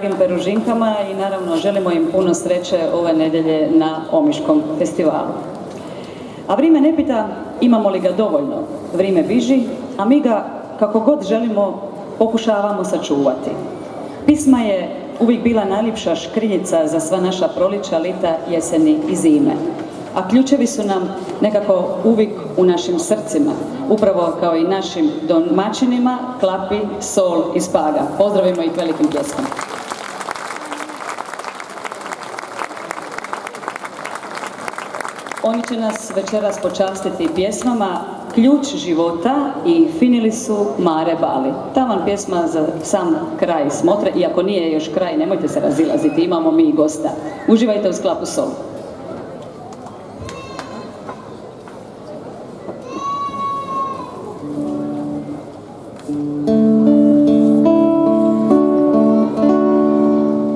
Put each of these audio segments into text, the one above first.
Peružinkama i naravno želimo im puno sreće ove nedjelje na Omiškom festivalu. A vrijeme ne pita imamo li ga dovoljno, vrijeme biži, a mi ga kako god želimo pokušavamo sačuvati. Pisma je uvijek bila najljepša škrinjica za sva naša proliča, lita, jeseni i zime. A ključevi su nam nekako uvijek u našim srcima, upravo kao i našim domaćinima, Klapi, Sol i Spaga. Pozdravimo ih velikim pljeskom. Oni će nas večeras počastiti pjesmama Ključ života i Finili su Mare Bali. Taman pjesma za sam kraj smotre, iako nije još kraj, nemojte se razilaziti, imamo mi i gosta. Uživajte uz Klapu Sol.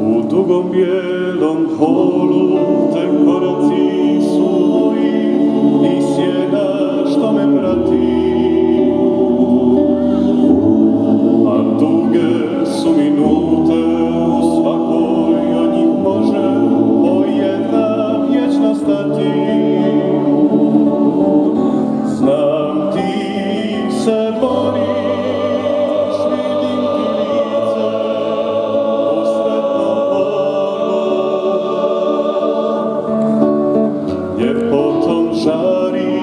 U dugom bijelom holu te koraci su moji i sjena što me prati, a duge su minute, u svakoj od njih može po jedna vječno stati. Znam ti se boriš, žari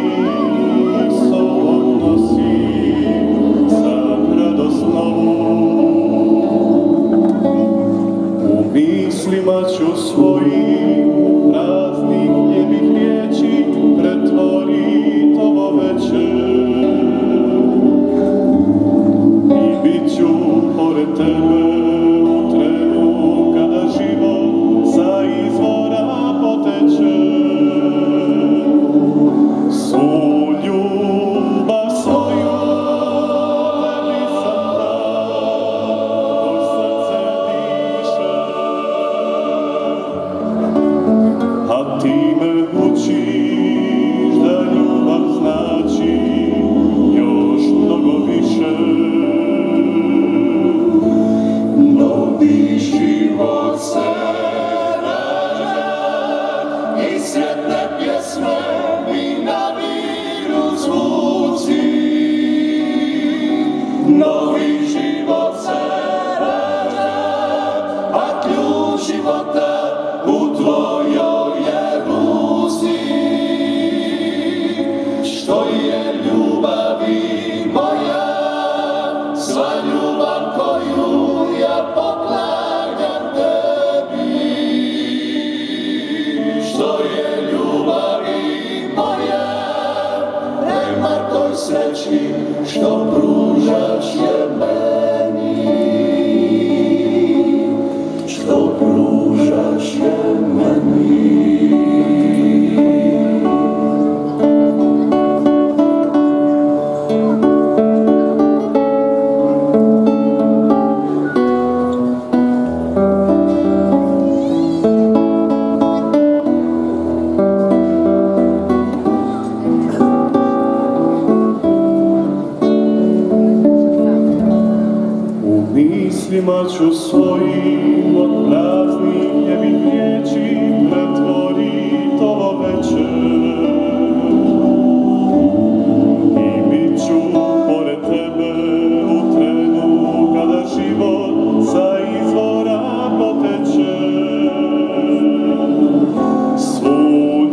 sobom nosi za radost novu. U mislima ću svojim praznih lijepih riječi pretvorit ovo večer i bit ću pored tebe u trenu kada život sa izvora poteče. Ti me učiš da ljubav znači još mnogo više. Novi život se rađa i sretne pjesme mi nabiru zvuci. Novi život se rađa, a ključ života u tvojoj je ruci. Što je ljubavi moja, sva ljubav koju ja poklanjam tebi. Što je ljubavi moja, prema toj sreći što pružaš je meni. Što pružaš je meni. U mislima ću svojim od praznih lijepih riječi pretvorit ovo večer i bit ću pored tebe u trenu kada život sa izvora poteče. Svu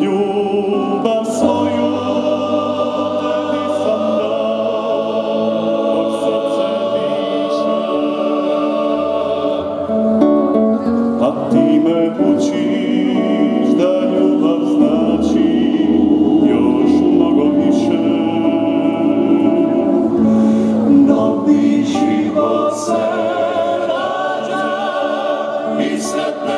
ljubav svoju tebi sam dao, dok srce diše. A ti me učiš da ljubav znači još mnogo više. Novi život se rađa i sretne